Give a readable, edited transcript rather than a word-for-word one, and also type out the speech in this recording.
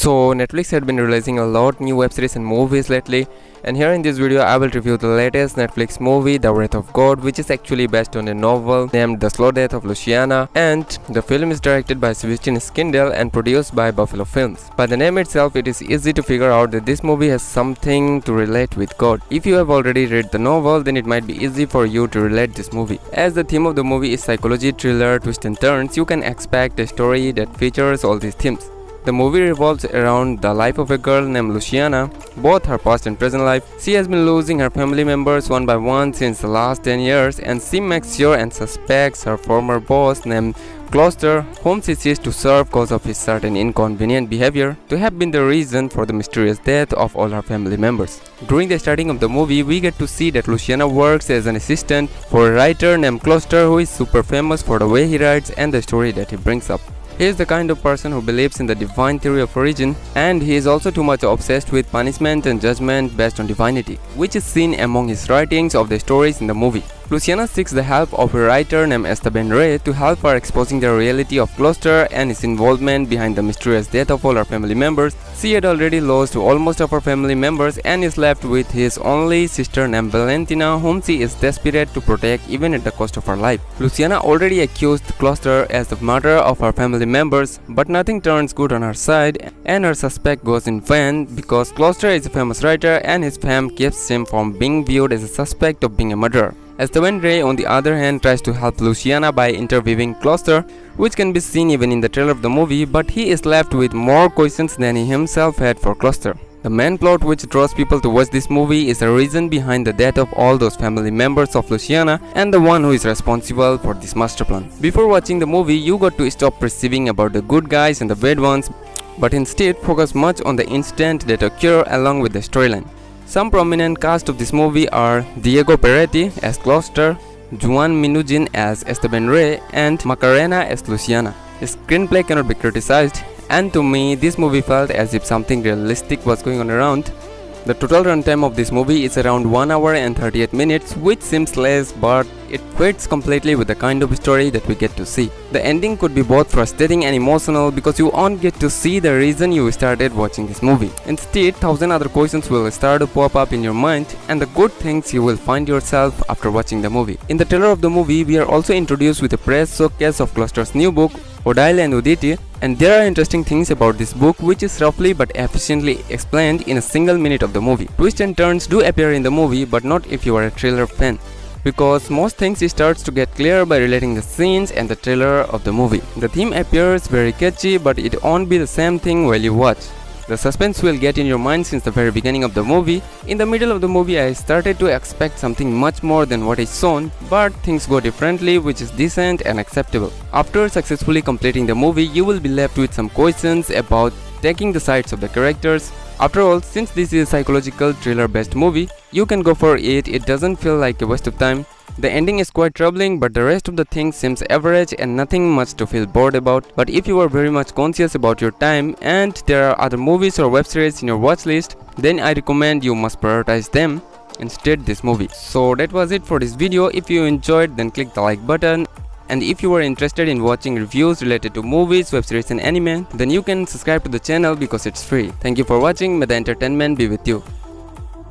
So Netflix had been releasing a lot new web series and movies lately, and here in this video I will review the latest Netflix movie The Wrath of God, which is actually based on a novel named The Slow Death of Luciana, and the film is directed by Sebastian Skindel and produced by Buffalo Films. By the name itself, it is easy to figure out that this movie has something to relate with God. If you have already read the novel, then it might be easy for you to relate this movie. As the theme of the movie is psychology, thriller, twists and turns, you can expect a story that features all these themes. The movie revolves around the life of a girl named Luciana, both her past and present life. She has been losing her family members one by one since the last 10 years, and she makes sure and suspects her former boss named Gloucester, whom she sees to serve cause of his certain inconvenient behavior, to have been the reason for the mysterious death of all her family members. During the starting of the movie, we get to see that Luciana works as an assistant for a writer named Gloucester, who is super famous for the way he writes and the story that he brings up. He is the kind of person who believes in the divine theory of origin, and he is also too much obsessed with punishment and judgment based on divinity, which is seen among his writings of the stories in the movie. Luciana seeks the help of a writer named Esteban Ray to help her exposing the reality of Gloucester and his involvement behind the mysterious death of all her family members. She had already lost almost of her family members and is left with his only sister named Valentina, whom she is desperate to protect even at the cost of her life. Luciana already accused Gloucester as the murderer of her family members, but nothing turns good on her side, and her suspect goes in vain because Gloucester is a famous writer and his fame keeps him from being viewed as a suspect of being a murderer. Esteban Ray, on the other hand, tries to help Luciana by interviewing Gloucester, which can be seen even in the trailer of the movie, but he is left with more questions than he himself had for Gloucester. The main plot which draws people to watch this movie is the reason behind the death of all those family members of Luciana and the one who is responsible for this master plan. Before watching the movie, you got to stop perceiving about the good guys and the bad ones, but instead focus much on the incident that occur along with the storyline. Some prominent cast of this movie are Diego Peretti as Gloucester, Juan Minujin as Esteban Ray, and Macarena as Luciana. The screenplay cannot be criticized, and to me this movie felt as if something realistic was going on around. The total runtime of this movie is around 1 hour and 38 minutes, which seems less, but it fits completely with the kind of story that we get to see. The ending could be both frustrating and emotional because you won't get to see the reason you started watching this movie. Instead, 1,000 other questions will start to pop up in your mind and the good things you will find yourself after watching the movie. In the trailer of the movie, we are also introduced with a press showcase of Gloucester's new book, Odile and Uditi, and there are interesting things about this book which is roughly but efficiently explained in a single minute of the movie. Twists and turns do appear in the movie, but not if you are a thriller fan, because most things starts to get clear by relating the scenes and the trailer of the movie. The theme appears very catchy, but it won't be the same thing while you watch. The suspense will get in your mind since the very beginning of the movie. In the middle of the movie, I started to expect something much more than what is shown, but things go differently, which is decent and acceptable. After successfully completing the movie, you will be left with some questions about taking the sides of the characters. After all, since this is a psychological thriller based movie, you can go for it. It doesn't feel like a waste of time. The ending is quite troubling, but the rest of the thing seems average and nothing much to feel bored about. But if you are very much conscious about your time and there are other movies or web series in your watch list, then I recommend you must prioritize them instead this movie. So that was it for this video. If you enjoyed, then click the like button. And if you are interested in watching reviews related to movies, web series and anime, then you can subscribe to the channel because it's free. Thank you for watching. May the entertainment be with you.